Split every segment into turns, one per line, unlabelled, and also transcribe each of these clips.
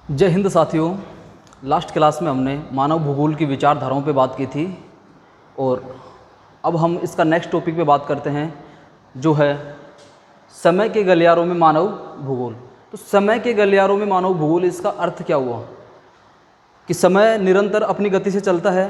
जय हिंद साथियों। Last class में हमने मानव भूगोल की विचारधाराओं पे बात की थी और अब हम इसका नेक्स्ट टॉपिक पे बात करते हैं जो है समय के गलियारों में मानव भूगोल। तो समय के गलियारों में मानव भूगोल, इसका अर्थ क्या हुआ कि समय निरंतर अपनी गति से चलता है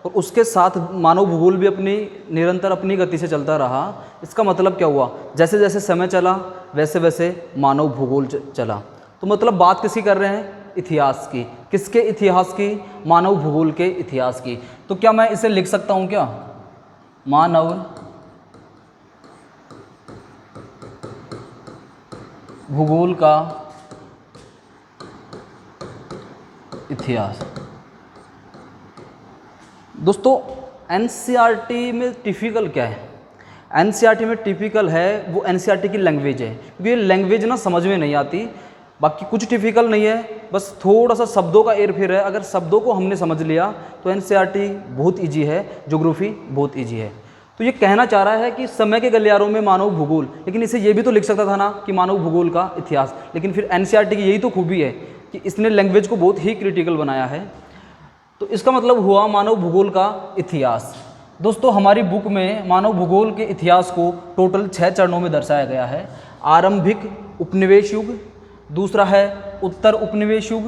और उसके साथ मानव भूगोल भी निरंतर अपनी गति से चलता रहा। इसका मतलब क्या हुआ, जैसे जैसे समय चला वैसे वैसे मानव भूगोल चला। तो मतलब बात किसकी कर रहे हैं, इतिहास की। किसके इतिहास की, मानव भूगोल के इतिहास की। तो क्या मैं इसे लिख सकता हूं क्या, मानव भूगोल का इतिहास। दोस्तों एनसीईआरटी में टिपिकल क्या है, एनसीईआरटी में टिपिकल है वो एनसीईआरटी की लैंग्वेज है, क्योंकि ये लैंग्वेज ना समझ में नहीं आती। बाकी कुछ टिपिकल नहीं है, बस थोड़ा सा शब्दों का हेर फेर है। अगर शब्दों को हमने समझ लिया तो एनसीईआरटी बहुत इजी है, ज्योग्राफी बहुत इजी है। तो ये कहना चाह रहा है कि समय के गलियारों में मानव भूगोल, लेकिन इसे ये भी तो लिख सकता था ना कि मानव भूगोल का इतिहास। लेकिन फिर एनसीईआरटी की यही तो खूबी है कि इसने लैंग्वेज को बहुत ही क्रिटिकल बनाया है। तो इसका मतलब हुआ मानव भूगोल का इतिहास। दोस्तों हमारी बुक में मानव भूगोल के इतिहास को टोटल 6 चरणों में दर्शाया गया है। आरंभिक उपनिवेश युग, दूसरा है उत्तर उपनिवेश युग,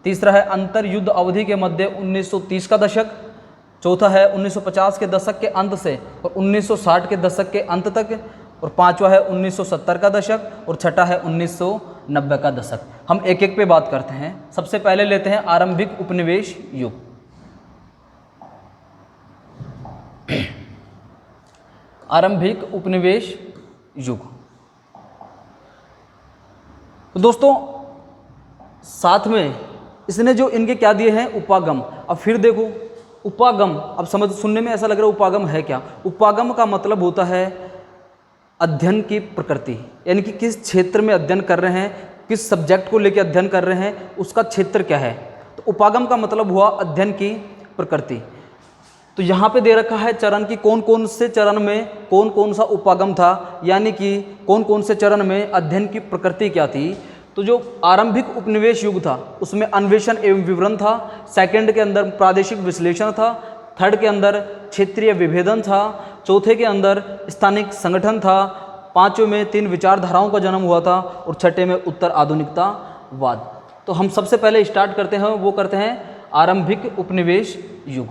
तीसरा है अंतर युद्ध अवधि के मध्य 1930 का दशक, चौथा है 1950 के दशक के अंत से और 1960 के दशक के अंत तक, और पांचवा है 1970 का दशक, और छठा है 1990 का दशक। हम एक एक पे बात करते हैं। सबसे पहले लेते हैं आरंभिक उपनिवेश युग। आरंभिक उपनिवेश युग। तो दोस्तों साथ में इसने जो इनके क्या दिए हैं, उपागम। अब फिर देखो उपागम, अब समझ सुनने में ऐसा लग रहा है उपागम है क्या। उपागम का मतलब होता है अध्ययन की प्रकृति, यानी कि किस क्षेत्र में अध्ययन कर रहे हैं, किस सब्जेक्ट को लेकर अध्ययन कर रहे हैं, उसका क्षेत्र क्या है। तो उपागम का मतलब हुआ अध्ययन की प्रकृति। तो यहाँ पे दे रखा है चरण की कौन कौन से चरण में कौन कौन सा उपागम था, यानी कि कौन कौन से चरण में अध्ययन की प्रकृति क्या थी। तो जो आरंभिक उपनिवेश युग था उसमें अन्वेषण एवं विवरण था, सेकंड के अंदर प्रादेशिक विश्लेषण था, थर्ड के अंदर क्षेत्रीय विभेदन था, चौथे के अंदर स्थानिक संगठन था, पांचवें में 3 विचारधाराओं का जन्म हुआ था, और छठे में उत्तर आधुनिकतावाद। तो हम सबसे पहले स्टार्ट करते हैं, वो करते हैं आरंभिक उपनिवेश युग।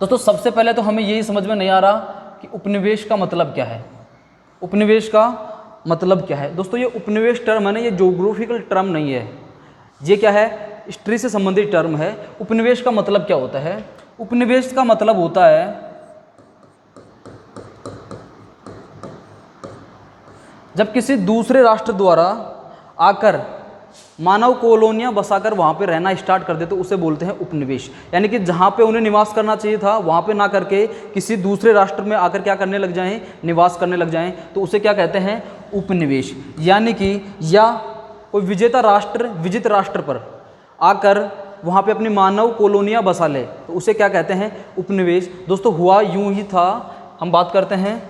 दोस्तों सबसे पहले तो हमें यही समझ में नहीं आ रहा कि उपनिवेश का मतलब क्या है। उपनिवेश का मतलब क्या है दोस्तों, ये उपनिवेश टर्म है ना, ये ज्योग्राफिकल टर्म नहीं है, ये क्या है, हिस्ट्री से संबंधित टर्म है। उपनिवेश का मतलब क्या होता है, उपनिवेश का मतलब होता है जब किसी दूसरे राष्ट्र द्वारा आकर मानव कॉलोनियां बसाकर वहाँ पे रहना स्टार्ट कर दे तो उसे बोलते हैं उपनिवेश। यानी कि जहाँ पे उन्हें निवास करना चाहिए था वहाँ पे ना करके किसी दूसरे राष्ट्र में आकर क्या करने लग जाएं, निवास करने लग जाएं, तो उसे क्या कहते हैं, उपनिवेश। यानी कि या कोई विजेता राष्ट्र विजित राष्ट्र पर आकर वहाँ पे अपनी मानव कॉलोनियाँ बसा ले तो उसे क्या कहते हैं, उपनिवेश। दोस्तों हुआ यूँ ही था। हम बात करते हैं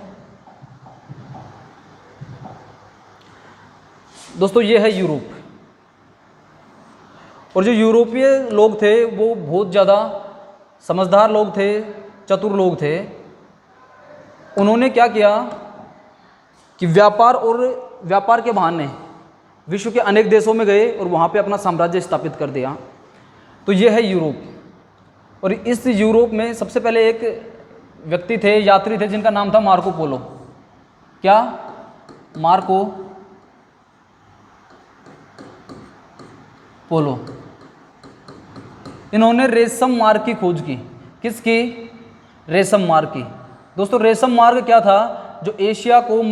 दोस्तों, ये है यूरोप, और जो यूरोपीय लोग थे वो बहुत ज़्यादा समझदार लोग थे, चतुर लोग थे। उन्होंने क्या किया कि व्यापार के बहाने विश्व के अनेक देशों में गए और वहाँ पे अपना साम्राज्य स्थापित कर दिया। तो ये है यूरोप, और इस यूरोप में सबसे पहले एक व्यक्ति थे, यात्री थे, जिनका नाम था मार्को पोलो। क्या, मार्को पोलो। इन्होंने रेशम मार्ग की खोज की। किसकी, रेशम मार्ग की। दोस्तों रेशम मार्ग क्या था, जो एशिया को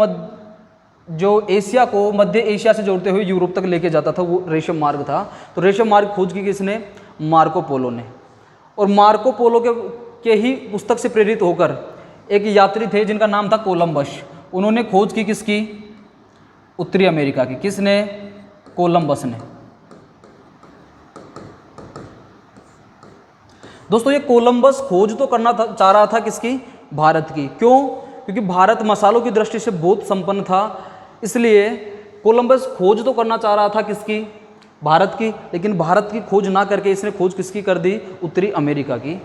मध्य एशिया से जोड़ते हुए यूरोप तक लेके जाता था, वो रेशम मार्ग था। तो रेशम मार्ग खोज की किसने, मार्को पोलो ने। और मार्को पोलो के ही पुस्तक से प्रेरित होकर एक यात्री थे जिनका नाम था कोलंबस। उन्होंने खोज की किसकी, उत्तरी अमेरिका की। किसने, कोलंबस ने। दोस्तों ये कोलंबस खोज तो करना चाह रहा था किसकी, भारत की। क्यों, क्योंकि भारत मसालों की दृष्टि से बहुत संपन्न था, इसलिए कोलंबस खोज तो करना चाह रहा था किसकी, भारत की, लेकिन भारत की खोज ना करके इसने खोज किसकी कर दी? उत्तरी अमेरिका की।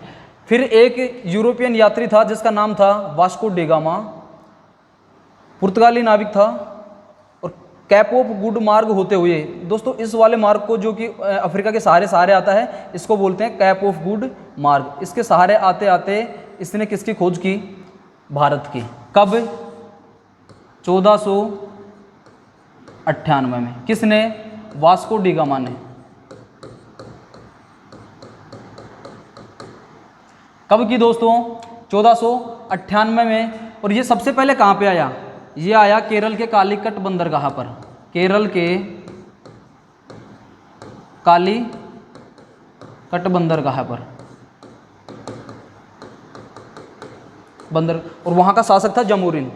फिर एक यूरोपियन यात्री था जिसका नाम था वास्को डी गामा, पुर्तगाली नाविक था, और कैप ऑफ गुड मार्ग होते हुए, दोस्तों इस वाले मार्ग को जो कि अफ्रीका के सहारे आता है, इसको बोलते हैं कैप ऑफ गुड मार्ग। इसके सहारे आते आते इसने किसकी खोज की? भारत की। कब? 1498 में। किसने? वास्को डी गामा ने। कब की दोस्तों? 1498 में। और ये सबसे पहले कहाँ पे आया? ये आया केरल के कालीकट बंदरगाह पर। केरल के कालीकट बंदरगाह पर और वहाँ का शासक था जमोरिन।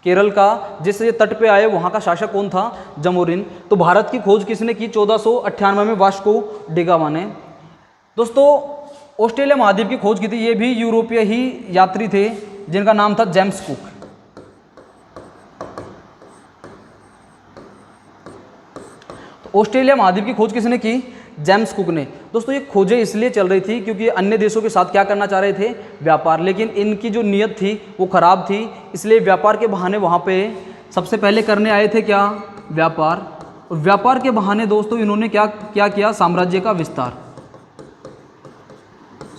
केरल का जिस तट पे आए वहाँ का शासक कौन था? जमोरिन। तो भारत की खोज किसने की? 1498 में वास्को डी गामा ने। दोस्तों ऑस्ट्रेलिया महाद्वीप की खोज की थी, ये भी यूरोपीय ही यात्री थे जिनका नाम था जेम्स कुक। तो ऑस्ट्रेलिया महाद्वीप की खोज किसने की? जेम्स कुक ने। दोस्तों ये खोजें इसलिए चल रही थी क्योंकि अन्य देशों के साथ क्या करना चाह रहे थे? व्यापार। लेकिन इनकी जो नीयत थी वो खराब थी, इसलिए व्यापार के बहाने वहाँ पे सबसे पहले करने आए थे क्या? व्यापार। और व्यापार के बहाने दोस्तों इन्होंने क्या किया? साम्राज्य का विस्तार,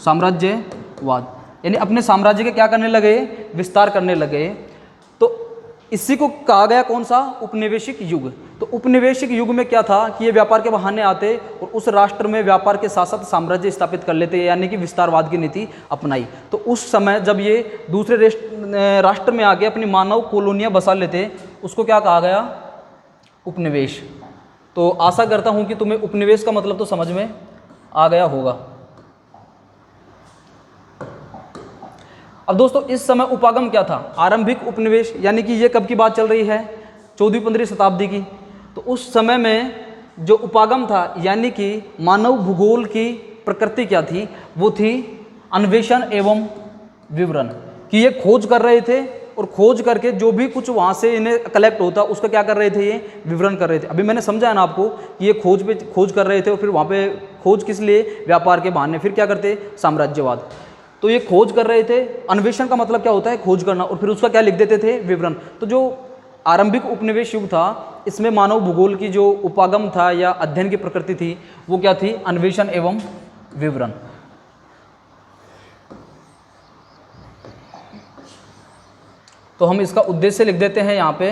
साम्राज्यवाद, यानी अपने साम्राज्य के क्या करने लगे? विस्तार करने लगे। तो इसी को कहा गया कौन सा? उपनिवेशिक युग। तो उपनिवेशिक युग में क्या था कि ये व्यापार के बहाने आते और उस राष्ट्र में व्यापार के साथ साथ साम्राज्य स्थापित कर लेते, यानी कि विस्तारवाद की नीति अपनाई। तो उस समय जब ये दूसरे राष्ट्र में आके अपनी मानव कॉलोनियाँ बसा लेते, उसको क्या कहा गया? उपनिवेश। तो आशा करता हूँ कि तुम्हें उपनिवेश का मतलब तो समझ में आ गया होगा। अब दोस्तों इस समय उपागम क्या था? आरंभिक उपनिवेश, यानी कि ये कब की बात चल रही है? 14वीं-15वीं शताब्दी की। तो उस समय में जो उपागम था, यानी कि मानव भूगोल की प्रकृति क्या थी? वो थी अन्वेषण एवं विवरण, कि ये खोज कर रहे थे और खोज करके जो भी कुछ वहाँ से इन्हें कलेक्ट होता उसका क्या कर रहे थे? ये विवरण कर रहे थे। अभी मैंने समझा है ना आपको कि ये खोज कर रहे थे और फिर वहाँ पे खोज किस लिए? व्यापार के बहाने। फिर क्या करते? साम्राज्यवाद। तो ये खोज कर रहे थे। अन्वेषण का मतलब क्या होता है? खोज करना। और फिर उसका क्या लिख देते थे? विवरण। तो जो आरंभिक उपनिवेश युग था, इसमें मानव भूगोल की जो उपागम था या अध्ययन की प्रकृति थी वो क्या थी? अन्वेषण एवं विवरण। तो हम इसका उद्देश्य लिख देते हैं यहाँ पे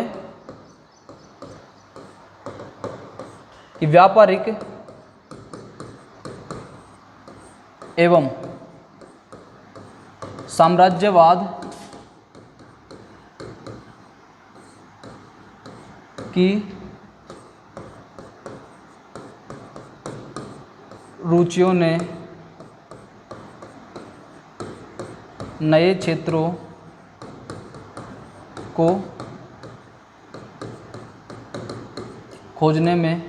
कि व्यापारिक एवं साम्राज्यवाद की रुचियों ने नए क्षेत्रों को खोजने में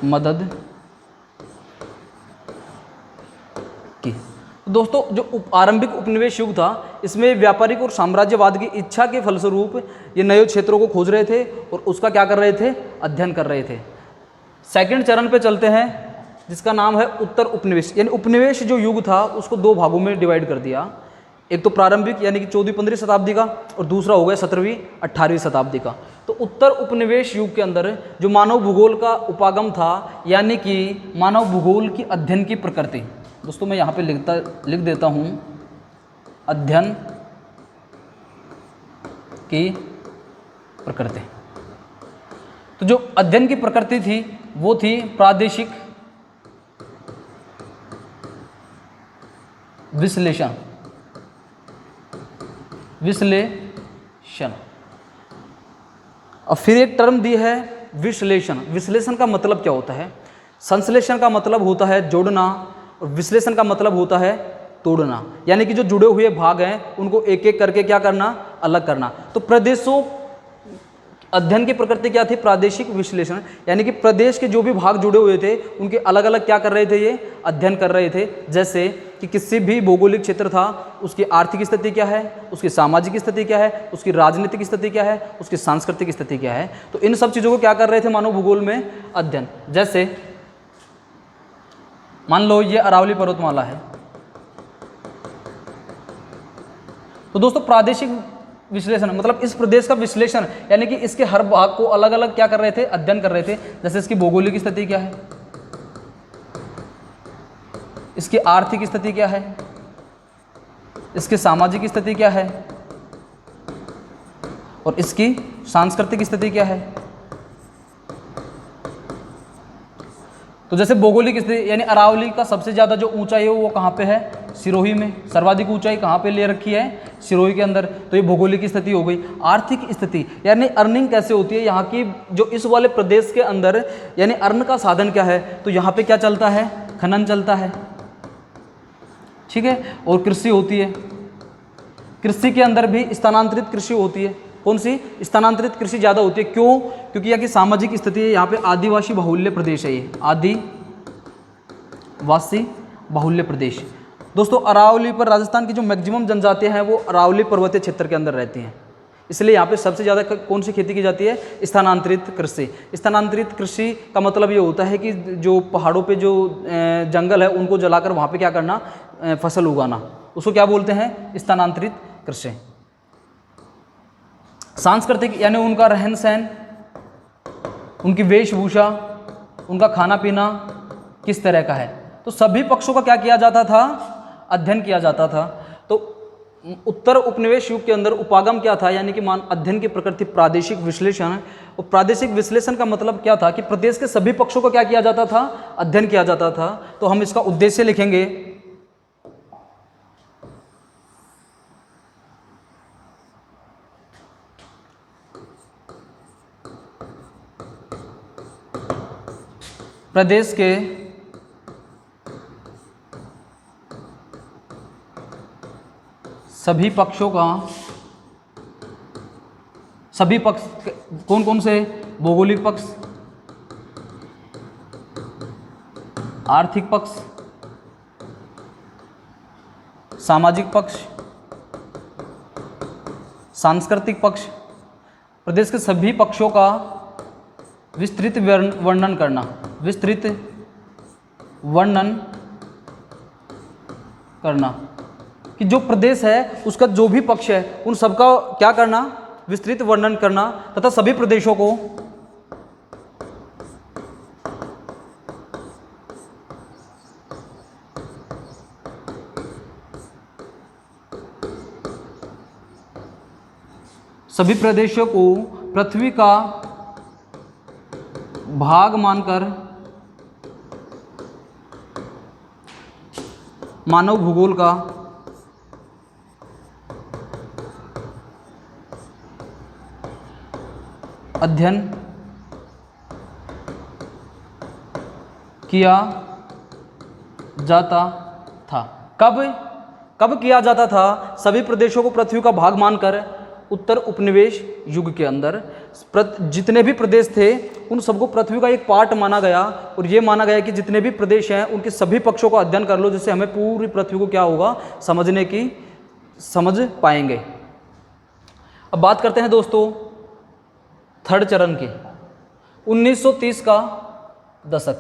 मदद की। दोस्तों जो आरंभिक उपनिवेश युग था, इसमें व्यापारिक और साम्राज्यवाद की इच्छा के फलस्वरूप ये नए क्षेत्रों को खोज रहे थे और उसका क्या कर रहे थे? अध्ययन कर रहे थे। सेकंड चरण पे चलते हैं जिसका नाम है उत्तर उपनिवेश। यानी उपनिवेश जो युग था उसको दो भागों में डिवाइड कर दिया। एक तो प्रारंभिक यानी कि 14वीं-15वीं शताब्दी का, और दूसरा हो गया 17वीं-18वीं शताब्दी का। तो उत्तर उपनिवेश युग के अंदर जो मानव भूगोल का उपागम था, यानी कि मानव भूगोल की अध्ययन की प्रकृति, दोस्तों मैं यहाँ पे लिख देता हूँ अध्ययन की प्रकृति। तो जो अध्ययन की प्रकृति थी वो थी प्रादेशिक विश्लेषण। और फिर एक टर्म दी है विश्लेषण। विश्लेषण का मतलब क्या होता है? संश्लेषण का मतलब होता है जोड़ना और विश्लेषण का मतलब होता है तोड़ना, यानी कि जो जुड़े हुए भाग हैं उनको एक एक करके क्या करना? अलग करना। तो प्रदेशों अध्ययन की प्रकृति क्या थी? प्रादेशिक विश्लेषण, यानी कि प्रदेश के जो भी भाग जुड़े हुए थे उनके अलग अलग क्या कर रहे थे? ये अध्ययन कर रहे थे। जैसे कि किसी भी भौगोलिक क्षेत्र था उसकी आर्थिक स्थिति क्या है, उसकी सामाजिक स्थिति क्या है, उसकी राजनीतिक स्थिति क्या है, उसकी सांस्कृतिक स्थिति क्या है। तो इन सब चीज़ों को क्या कर रहे थे मानव भूगोल में अध्ययन। जैसे मान लो ये अरावली पर्वतमाला है, तो दोस्तों प्रादेशिक विश्लेषण मतलब इस प्रदेश का विश्लेषण, यानी कि इसके हर भाग को अलग अलग क्या कर रहे थे, अध्ययन कर रहे थे। जैसे इसकी भौगोलिक स्थिति क्या है, इसकी आर्थिक स्थिति क्या है, इसकी सामाजिक स्थिति क्या है और इसकी सांस्कृतिक स्थिति क्या है। तो जैसे भौगोलिक स्थिति यानी अरावली का सबसे ज़्यादा जो ऊंचाई है वो कहाँ पे है, सिरोही में। सर्वाधिक ऊंचाई कहाँ पे ले रखी है, सिरोही के अंदर। तो ये भौगोलिक स्थिति हो गई। आर्थिक स्थिति यानी अर्निंग कैसे होती है यहाँ की, जो इस वाले प्रदेश के अंदर यानी अर्न का साधन क्या है, तो यहाँ पे क्या चलता है, खनन चलता है, ठीक है। और कृषि होती है, कृषि के अंदर भी स्थानांतरित कृषि होती है। कौन सी, स्थानांतरित कृषि ज़्यादा होती है। क्यों, क्योंकि यहाँ की सामाजिक स्थिति है, यहाँ पे आदिवासी बाहुल्य प्रदेश है, ये आदिवासी बाहुल्य प्रदेश। दोस्तों अरावली पर राजस्थान की जो मैक्सिमम जनजातियाँ हैं वो अरावली पर्वतीय क्षेत्र के अंदर रहती हैं, इसलिए यहाँ पे सबसे ज़्यादा कौन सी खेती की जाती है, स्थानांतरित कृषि। स्थानांतरित कृषि का मतलब ये होता है कि जो पहाड़ों पे जो जंगल है उनको जलाकर वहाँ पे क्या करना, फसल उगाना, उसको क्या बोलते हैं, स्थानांतरित कृषि। सांस्कृतिक यानी उनका रहन सहन, उनकी वेशभूषा, उनका खाना पीना किस तरह का है। तो सभी पक्षों का क्या किया जाता था, अध्ययन किया जाता था। तो उत्तर उपनिवेश युग के अंदर उपागम क्या था, यानी कि अध्ययन की प्रकृति प्रादेशिक विश्लेषण। और प्रादेशिक विश्लेषण का मतलब क्या था कि प्रदेश के सभी पक्षों को क्या किया जाता था, अध्ययन किया जाता था। तो हम इसका उद्देश्य लिखेंगे, प्रदेश के सभी पक्षों का, सभी पक्ष कौन कौन से, भौगोलिक पक्ष, आर्थिक पक्ष, सामाजिक पक्ष, सांस्कृतिक पक्ष, प्रदेश के सभी पक्षों का विस्तृत वर्णन करना, विस्तृत वर्णन करना कि जो प्रदेश है उसका जो भी पक्ष है उन सबका क्या करना, विस्तृत वर्णन करना तथा सभी प्रदेशों को पृथ्वी का भाग मानकर मानव भूगोल का अध्ययन किया जाता था। कब किया जाता था, सभी प्रदेशों को पृथ्वी का भाग मानकर उत्तर उपनिवेश युग के अंदर जितने भी प्रदेश थे उन सबको पृथ्वी का एक पार्ट माना गया। और ये माना गया कि जितने भी प्रदेश हैं उनके सभी पक्षों का अध्ययन कर लो, जिससे हमें पूरी पृथ्वी को क्या होगा, समझ पाएंगे। अब बात करते हैं दोस्तों थर्ड चरण की, 1930 का दशक।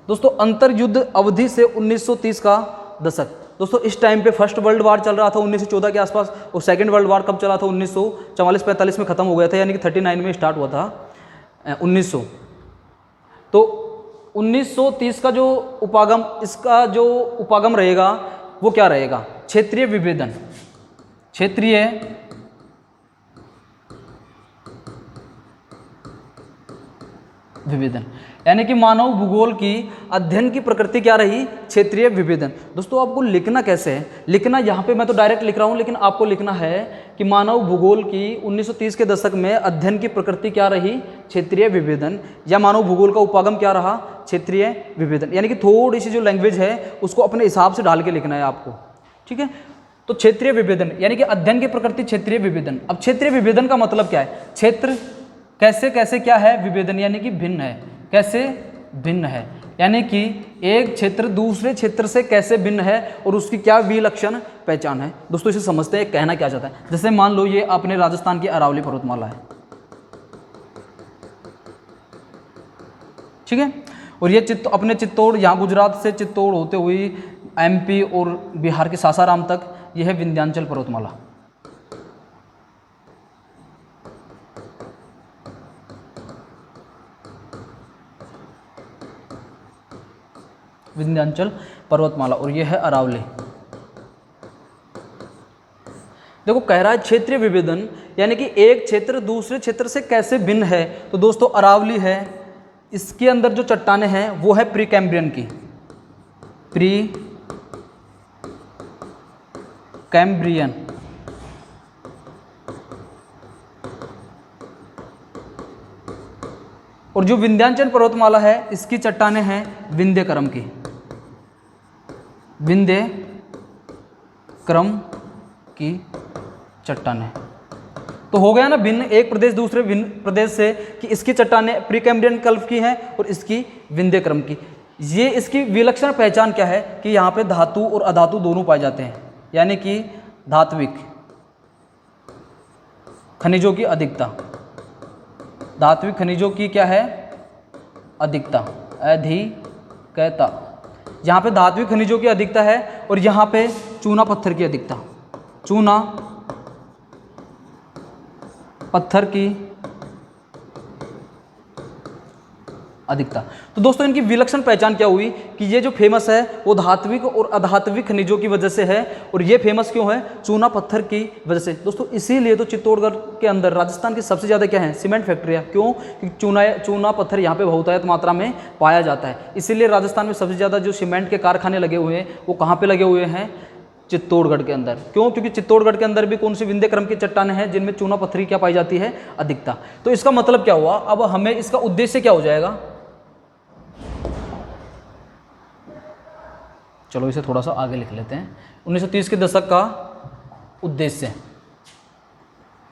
दोस्तों अंतर्युद्ध अवधि से 1930 का दशक। दोस्तों इस टाइम पे फर्स्ट वर्ल्ड वार चल रहा था 1914 के आसपास, और सेकंड वर्ल्ड वार कब चला था, 1944-45 में ख़त्म हो गया था, यानी कि 39 में स्टार्ट हुआ था 1900। तो 1930 का जो उपागम, इसका जो उपागम रहेगा वो क्या रहेगा, क्षेत्रीय विभेदन। क्षेत्रीय विभेदन यानी कि मानव भूगोल की अध्ययन की प्रकृति क्या रही, क्षेत्रीय विभेदन। दोस्तों आपको लिखना कैसे है, लिखना यहाँ पे मैं तो डायरेक्ट लिख रहा हूँ, लेकिन आपको लिखना है कि मानव भूगोल की 1930 के दशक में अध्ययन की प्रकृति क्या रही, क्षेत्रीय विभेदन, या मानव भूगोल का उपागम क्या रहा, क्षेत्रीय विभेदन। यानी कि थोड़ी सी जो लैंग्वेज है उसको अपने हिसाब से डाल के लिखना है आपको, ठीक है। तो क्षेत्रीय विभेदन यानी कि अध्ययन की प्रकृति क्षेत्रीय विभेदन। अब क्षेत्रीय विभेदन का मतलब क्या है, क्षेत्र कैसे कैसे क्या है, विभेदन यानी कि भिन्न है, कैसे भिन्न है, यानी कि एक क्षेत्र दूसरे क्षेत्र से कैसे भिन्न है और उसकी क्या विलक्षण पहचान है। दोस्तों इसे समझते हैं कहना क्या चाहता है। जैसे मान लो ये अपने राजस्थान की अरावली पर्वतमाला है, ठीक है, और ये अपने चित्तौड़, यहाँ गुजरात से चित्तौड़ होते हुए एमपी और बिहार के सासाराम तक यह है विंध्याचल पर्वतमाला। विंध्याचल पर्वतमाला और यह है अरावली। देखो कह रहा है क्षेत्रीय विभेदन, यानी कि एक क्षेत्र दूसरे क्षेत्र से कैसे भिन्न है। तो दोस्तों अरावली है, इसके अंदर जो चट्टानें हैं वो है प्री कैम्ब्रियन की, प्री कैम्ब्रियन, और जो विंध्याचल पर्वतमाला है इसकी चट्टानें हैं विंध्य क्रम की, विंध्य क्रम की चट्टानें। तो हो गया ना भिन्न, एक प्रदेश दूसरे भिन्न प्रदेश से, कि इसकी चट्टानें प्री कैम्ब्रियन कल्प की हैं और इसकी विंध्य क्रम की। ये इसकी विलक्षण पहचान क्या है कि यहाँ पे धातु और अधातु दोनों पाए जाते हैं, यानी कि धात्विक खनिजों की अधिकता, धात्विक खनिजों की क्या है अधिकता, अधिकता। यहाँ पे धात्विक खनिजों की अधिकता है और यहाँ पे चूना पत्थर की अधिकता, चूना पत्थर की अधिकता। तो दोस्तों इनकी विलक्षण पहचान क्या हुई कि ये जो फेमस है वो धात्विक और अधात्विक खनिजों की वजह से है, और ये फेमस क्यों है चूना पत्थर की वजह से। दोस्तों इसीलिए तो चित्तौड़गढ़ के अंदर राजस्थान की सबसे ज़्यादा क्या है सीमेंट फैक्ट्रियाँ, क्यों कि चूना पत्थर यहाँ पे बहुतायत मात्रा में पाया जाता है। इसीलिए राजस्थान में सबसे ज़्यादा जो सीमेंट के कारखाने लगे हुए हैं वो कहाँ पर लगे हुए हैं, चित्तौड़गढ़ के अंदर। क्यों, क्योंकि चित्तौड़गढ़ के अंदर भी कौन सी विंध्य क्रम की चट्टानें हैं जिनमें चूना पत्थरी क्या पाई जाती है अधिकता। तो इसका मतलब क्या हुआ, अब हमें इसका उद्देश्य क्या हो जाएगा, चलो इसे थोड़ा सा आगे लिख लेते हैं। 1930 के दशक का उद्देश्य,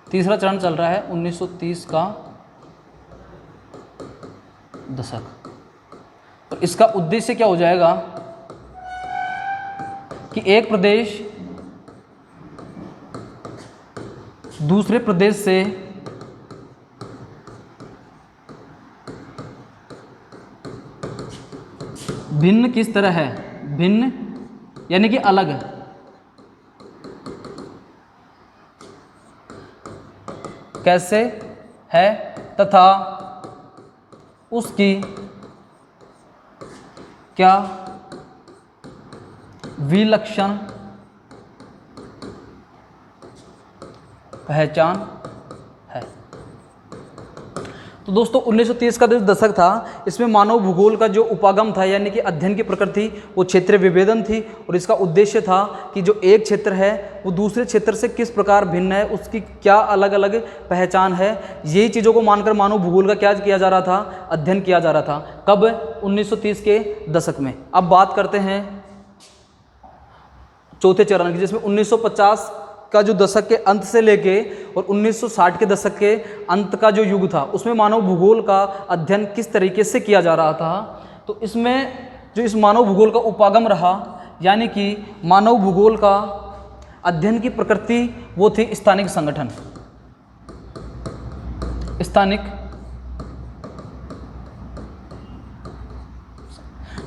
तीसरा चरण चल रहा है 1930 का दशक, तो इसका उद्देश्य क्या हो जाएगा कि एक प्रदेश दूसरे प्रदेश से भिन्न किस तरह है, भिन्न यानी कि अलग, कैसे है तथा उसकी क्या विलक्षण पहचान है। तो दोस्तों 1930 का जो दशक था इसमें मानव भूगोल का जो उपागम था यानी कि अध्ययन की प्रकृति वो क्षेत्रीय विभेदन थी, और इसका उद्देश्य था कि जो एक क्षेत्र है वो दूसरे क्षेत्र से किस प्रकार भिन्न है, उसकी क्या अलग अलग पहचान है। यही चीज़ों को मानकर मानव भूगोल का क्या किया जा रहा था, अध्ययन किया जा रहा था। कब, 1930 के दशक में। अब बात करते हैं चौथे चरण की, जिसमें 1950 का जो दशक के अंत से लेके और 1960 के दशक के अंत का जो युग था उसमें मानव भूगोल का अध्ययन किस तरीके से किया जा रहा था। तो इसमें जो इस मानव भूगोल का उपागम रहा, यानी कि मानव भूगोल का अध्ययन की प्रकृति वो थी स्थानिक संगठन, स्थानिक।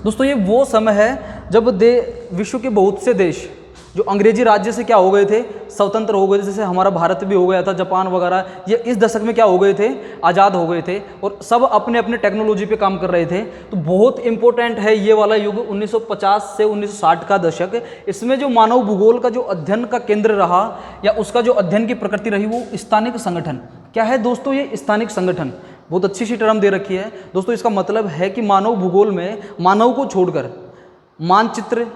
दोस्तों ये वो समय है जब विश्व के बहुत से देश जो अंग्रेजी राज्य से क्या हो गए थे, स्वतंत्र हो गए थे। जैसे हमारा भारत भी हो गया था, जापान वगैरह, ये इस दशक में क्या हो गए थे, आज़ाद हो गए थे, और सब अपने अपने टेक्नोलॉजी पे काम कर रहे थे। तो बहुत इंपॉर्टेंट है ये वाला युग 1950 से 1960 का दशक। इसमें जो मानव भूगोल का जो अध्ययन का केंद्र रहा या उसका जो अध्ययन की प्रकृति रही वो स्थानिक संगठन। क्या है दोस्तों ये स्थानिक संगठन, बहुत अच्छी सी टर्म दे रखी है दोस्तों। इसका मतलब है कि मानव भूगोल में मानव को छोड़कर मानचित्र,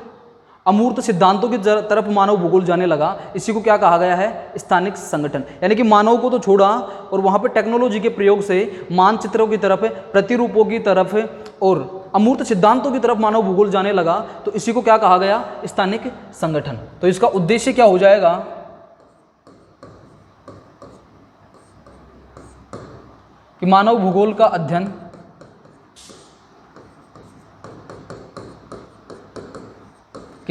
अमूर्त सिद्धांतों की तरफ मानव भूगोल जाने लगा। इसी को क्या कहा गया है, स्थानिक संगठन। यानी कि मानव को तो छोड़ा और वहाँ पे टेक्नोलॉजी के प्रयोग से मानचित्रों की तरफ, प्रतिरूपों की तरफ और अमूर्त सिद्धांतों की तरफ मानव भूगोल जाने लगा। तो इसी को क्या कहा गया, स्थानिक संगठन। तो इसका उद्देश्य क्या हो जाएगा कि मानव भूगोल का अध्ययन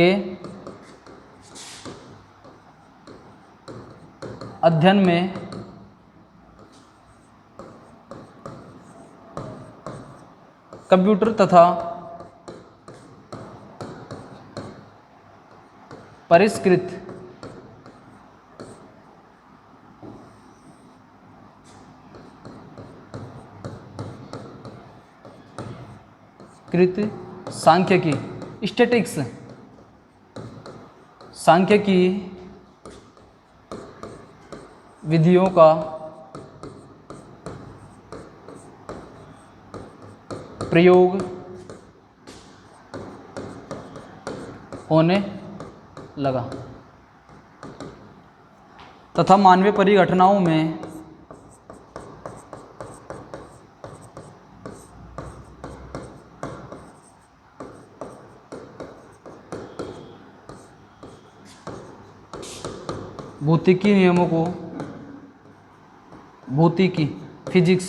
के अध्ययन में कंप्यूटर तथा परिष्कृत सांख्यिकी स्टैटिक्स सांख्यिकी विधियों का प्रयोग होने लगा तथा मानवीय परिघटनाओं में भौतिकी नियमों को भौतिकी फिजिक्स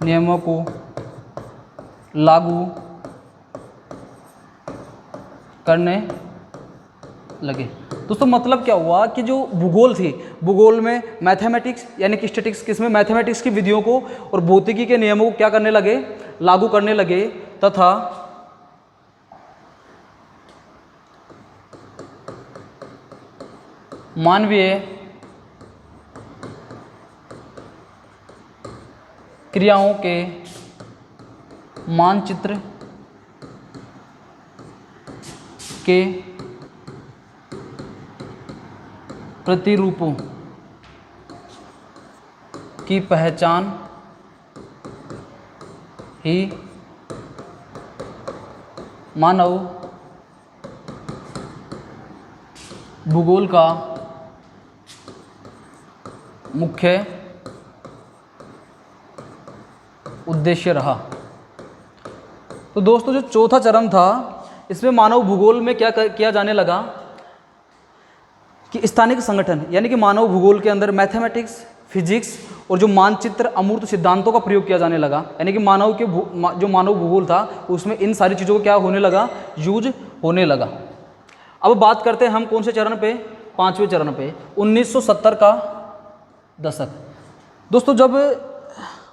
नियमों को लागू करने लगे। दोस्तों मतलब क्या हुआ कि जो भूगोल थी, भूगोल में मैथमेटिक्स यानी कि स्टैटिक्स, किसमें मैथमेटिक्स की विधियों को और भौतिकी के नियमों को क्या करने लगे, लागू करने लगे तथा मानवीय क्रियाओं के मानचित्र के प्रतिरूपों की पहचान ही मानव भूगोल का मुख्य उद्देश्य रहा। तो दोस्तों जो चौथा चरण था, इसमें मानव भूगोल में क्या किया जाने लगा कि स्थानिक संगठन यानी कि मानव भूगोल के अंदर मैथमेटिक्स, फिजिक्स और जो मानचित्र अमूर्त सिद्धांतों का प्रयोग किया जाने लगा। यानी कि मानव के जो मानव भूगोल था उसमें इन सारी चीज़ों को क्या होने लगा, यूज होने लगा। अब बात करते हैं हम कौन से चरण पे, पांचवें चरण पे, 1970 का दशक। दोस्तों जब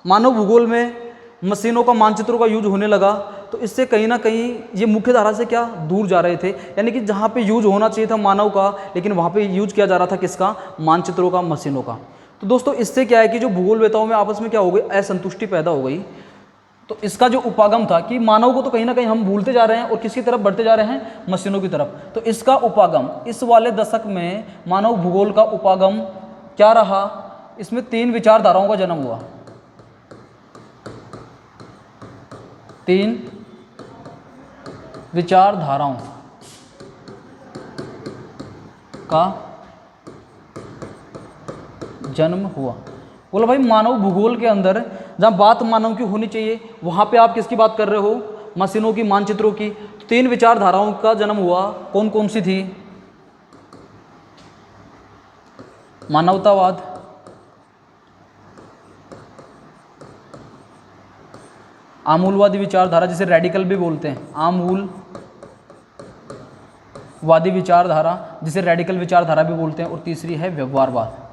मानव भूगोल में मशीनों का, मानचित्रों का यूज होने लगा तो इससे कहीं ना कहीं ये मुख्य धारा से क्या दूर जा रहे थे। यानी कि जहाँ पे यूज होना चाहिए था मानव का, लेकिन वहाँ पे यूज किया जा रहा था किसका, मानचित्रों का, मशीनों का। तो दोस्तों इससे क्या है कि जो भूगोलवेताओं में आपस में क्या हो गई, असंतुष्टि पैदा हो गई। तो इसका जो उपागम था कि मानव को तो कहीं ना कहीं हम भूलते जा रहे हैं और किसकी तरफ बढ़ते जा रहे हैं, मशीनों की तरफ। तो इसका उपागम इस वाले दशक में मानव भूगोल का उपागम क्या रहा, इसमें 3 विचारधाराओं का जन्म हुआ। 3 विचारधाराओं का जन्म हुआ। बोलो भाई मानव भूगोल के अंदर जहाँ बात मानव की होनी चाहिए वहाँ पे आप किसकी बात कर रहे हो, मशीनों की, मानचित्रों की। 3 विचारधाराओं का जन्म हुआ। कौन कौन सी थी? मानवतावाद, आमूलवादी विचारधारा जिसे रेडिकल भी बोलते हैं, आमूलवादी विचारधारा जिसे रेडिकल विचारधारा भी बोलते हैं, और तीसरी है व्यवहारवाद।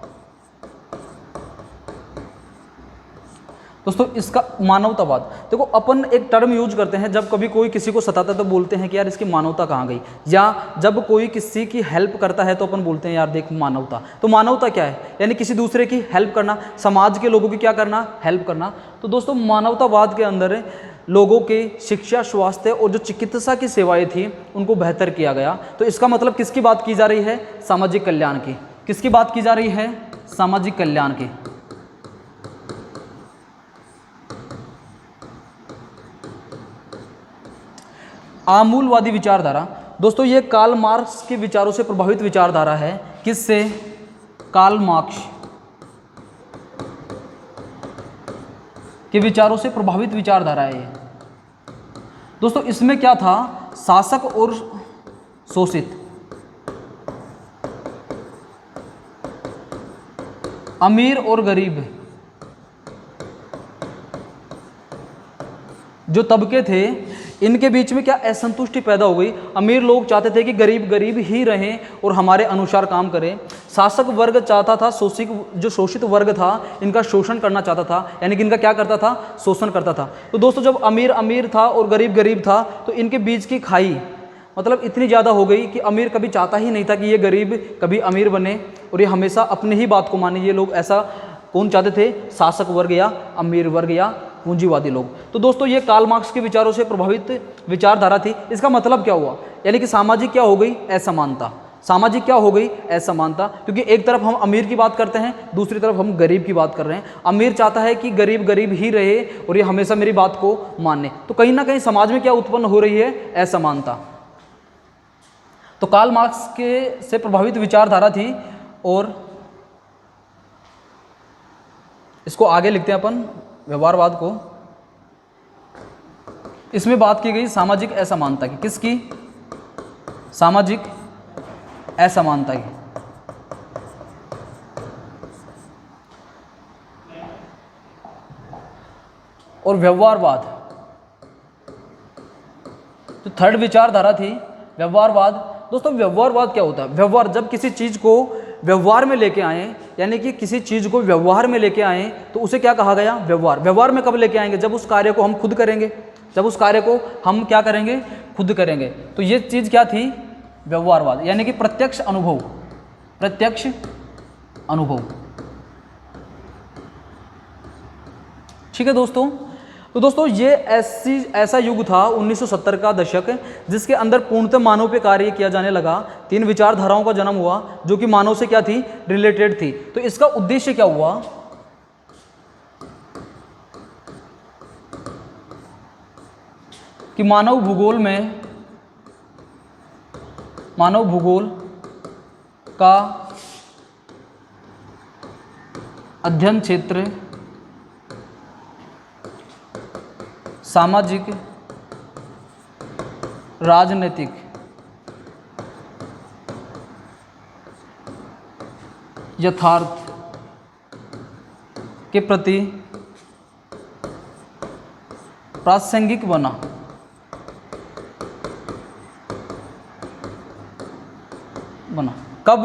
दोस्तों इसका मानवतावाद, देखो अपन एक टर्म यूज करते हैं जब कभी कोई किसी को सताता है तो बोलते हैं कि यार इसकी मानवता कहाँ गई, या जब कोई किसी की हेल्प करता है तो अपन बोलते हैं यार देख मानवता। तो मानवता क्या है, यानी किसी दूसरे की हेल्प करना, समाज के लोगों की क्या करना, हेल्प करना। तो दोस्तों मानवतावाद के अंदर लोगों के शिक्षा, स्वास्थ्य और जो चिकित्सा की सेवाएं थी उनको बेहतर किया गया। तो इसका मतलब किसकी बात की जा रही है, सामाजिक कल्याण की। किसकी बात की जा रही है, सामाजिक कल्याण की। आमूलवादी विचारधारा, दोस्तों ये कार्ल मार्क्स के विचारों से प्रभावित विचारधारा है। किससे? कार्ल मार्क्स के विचारों से प्रभावित विचारधारा है ये। दोस्तों इसमें क्या था, शासक और शोषित, अमीर और गरीब, जो तबके थे इनके बीच में क्या असंतुष्टि पैदा हो गई। अमीर लोग चाहते थे कि गरीब गरीब ही रहें और हमारे अनुसार काम करें। शासक वर्ग चाहता था जो शोषित वर्ग था इनका शोषण करना चाहता था, यानी कि इनका क्या करता था, शोषण करता था। तो दोस्तों जब अमीर अमीर था और गरीब गरीब था तो इनके बीच की खाई मतलब इतनी ज़्यादा हो गई कि अमीर कभी चाहता ही नहीं था कि ये गरीब कभी अमीर बने और ये हमेशा अपनी ही बात को माने। ये लोग ऐसा कौन चाहते थे, शासक वर्ग या अमीर वर्ग या पूंजीवादी लोग। तो दोस्तों ये कार्ल मार्क्स के विचारों से प्रभावित विचारधारा थी। इसका मतलब क्या हुआ, यानी कि सामाजिक क्या हो गई, असमानता। सामाजिक क्या हो गई, असमानता, क्योंकि एक तरफ हम अमीर की बात करते हैं, दूसरी तरफ हम गरीब की बात कर रहे हैं। अमीर चाहता है कि गरीब गरीब ही रहे और ये हमेशा मेरी बात को माने। तो कहीं ना कहीं समाज में क्या उत्पन्न हो रही है, असमानता। तो कार्ल मार्क्स के से प्रभावित विचारधारा थी। और इसको आगे लिखते हैं अपन व्यवहारवाद को। इसमें बात की गई सामाजिक असमानता की। किसकी, सामाजिक असमानता की। और व्यवहारवाद, जो थर्ड विचारधारा थी व्यवहारवाद। दोस्तों व्यवहारवाद क्या होता है, व्यवहार, जब किसी चीज को व्यवहार में लेके आए, यानी कि किसी चीज को व्यवहार में लेके आए तो उसे क्या कहा गया, व्यवहार। व्यवहार में कब लेके आएंगे, जब उस कार्य को हम खुद करेंगे, जब उस कार्य को हम क्या करेंगे, खुद करेंगे। तो ये चीज क्या थी, व्यवहारवाद, यानी कि प्रत्यक्ष अनुभव, प्रत्यक्ष अनुभव। ठीक है दोस्तों। तो दोस्तों ये ऐसा युग था 1970 का दशक जिसके अंदर पूर्णतः मानव पे कार्य किया जाने लगा। 3 विचारधाराओं का जन्म हुआ जो कि मानव से क्या थी, रिलेटेड थी। तो इसका उद्देश्य क्या हुआ, कि मानव भूगोल का अध्ययन क्षेत्र सामाजिक, राजनीतिक, यथार्थ के प्रति प्रासंगिक बना। कब,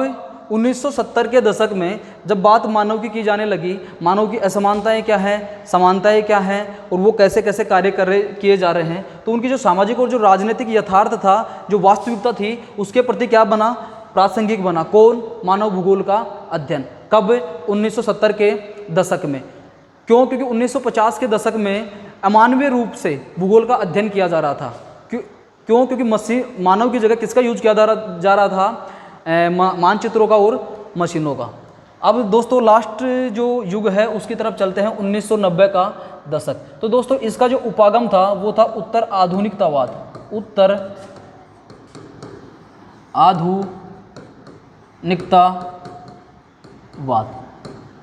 1970 के दशक में, जब बात मानव की जाने लगी, मानव की असमानताएं क्या है, समानताएं क्या है और वो कैसे कैसे कार्य किए जा रहे हैं, तो उनकी जो सामाजिक और जो राजनीतिक यथार्थ था, जो वास्तविकता थी, उसके प्रति क्या बना, प्रासंगिक बना। कौन, मानव भूगोल का अध्ययन। कब, 1970 के दशक में। क्यों, क्योंकि 1950 के दशक में अमानवीय रूप से भूगोल का अध्ययन किया जा रहा था। क्यों, क्योंकि मानव की जगह किसका यूज किया जा रहा था, मानचित्रों का और मशीनों का। अब दोस्तों लास्ट जो युग है उसकी तरफ चलते हैं, 1990 का दशक। तो दोस्तों इसका जो उपागम था वो था उत्तर आधुनिकतावाद, उत्तर आधुनिकतावाद।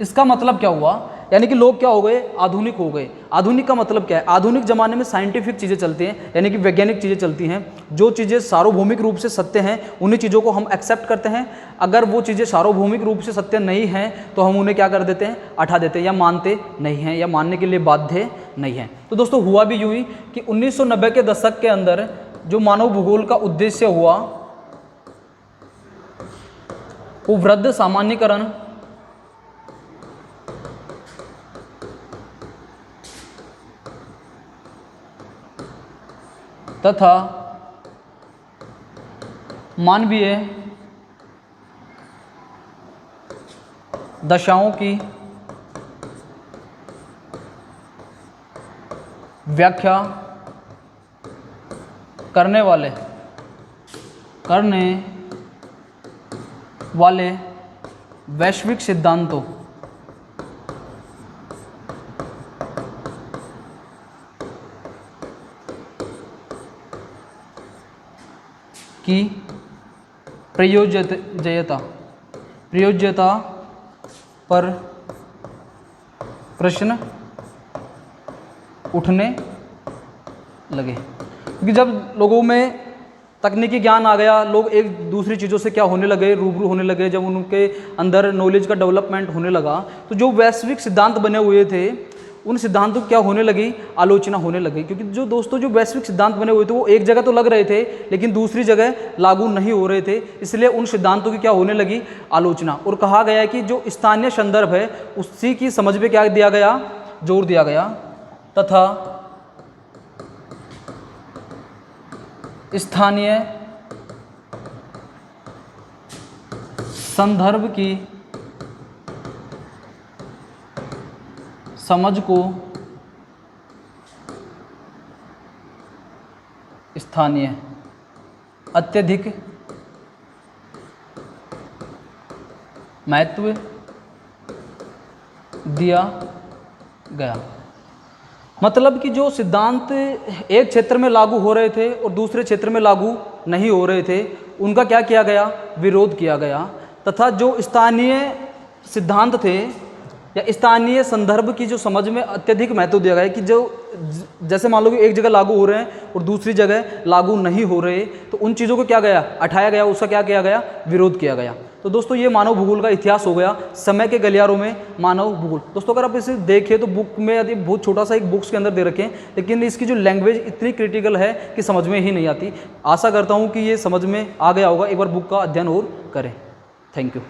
इसका मतलब क्या हुआ, यानी कि लोग क्या हो गए, आधुनिक हो गए। आधुनिक का मतलब क्या है, आधुनिक ज़माने में साइंटिफिक चीज़ें चलती हैं, यानी कि वैज्ञानिक चीज़ें चलती हैं। जो चीज़ें सार्वभौमिक रूप से सत्य हैं उन्हीं चीज़ों को हम एक्सेप्ट करते हैं। अगर वो चीज़ें सार्वभौमिक रूप से सत्य नहीं हैं तो हम उन्हें क्या कर देते हैं, हटा देते हैं, या मानते नहीं हैं, या मानने के लिए बाध्य नहीं हैं। तो दोस्तों हुआ भी यूँ ही कि 1990 के दशक के अंदर जो मानव भूगोल का उद्देश्य हुआ वो वृद्ध सामान्यीकरण तथा मानवीय दशाओं की व्याख्या करने वाले वैश्विक सिद्धांतों की प्रयोज्यता पर प्रश्न उठने लगे। क्योंकि जब लोगों में तकनीकी ज्ञान आ गया, लोग एक दूसरी चीज़ों से क्या होने लगे, रूबरू होने लगे, जब उनके अंदर नॉलेज का डेवलपमेंट होने लगा, तो जो वैश्विक सिद्धांत बने हुए थे उन सिद्धांतों की क्या होने लगी, आलोचना होने लगी। क्योंकि जो दोस्तों जो वैश्विक सिद्धांत बने हुए थे वो एक जगह तो लग रहे थे लेकिन दूसरी जगह लागू नहीं हो रहे थे, इसलिए उन सिद्धांतों की क्या होने लगी, आलोचना। और कहा गया है कि जो स्थानीय संदर्भ है उसी की समझ में क्या दिया गया, जोर दिया गया, तथा स्थानीय संदर्भ की समझ को स्थानीय अत्यधिक महत्व दिया गया। मतलब कि जो सिद्धांत एक क्षेत्र में लागू हो रहे थे और दूसरे क्षेत्र में लागू नहीं हो रहे थे, उनका क्या किया गया, विरोध किया गया। तथा जो स्थानीय सिद्धांत थे या स्थानीय संदर्भ की जो समझ में अत्यधिक महत्व दिया गया है कि जो जैसे मान लो कि एक जगह लागू हो रहे हैं और दूसरी जगह लागू नहीं हो रहे, तो उन चीज़ों को क्या गया, हटाया गया, उसका क्या किया गया, विरोध किया गया। तो दोस्तों ये मानव भूगोल का इतिहास हो गया, समय के गलियारों में मानव भूगोल। दोस्तों अगर आप इसे देखें तो बुक में यदि बहुत छोटा सा एक बुक्स के अंदर दे रखे हैं, लेकिन इसकी जो लैंग्वेज इतनी क्रिटिकल है कि समझ में ही नहीं आती। आशा करता हूँ कि ये समझ में आ गया होगा, एक बार बुक का अध्ययन और करें। Thank you.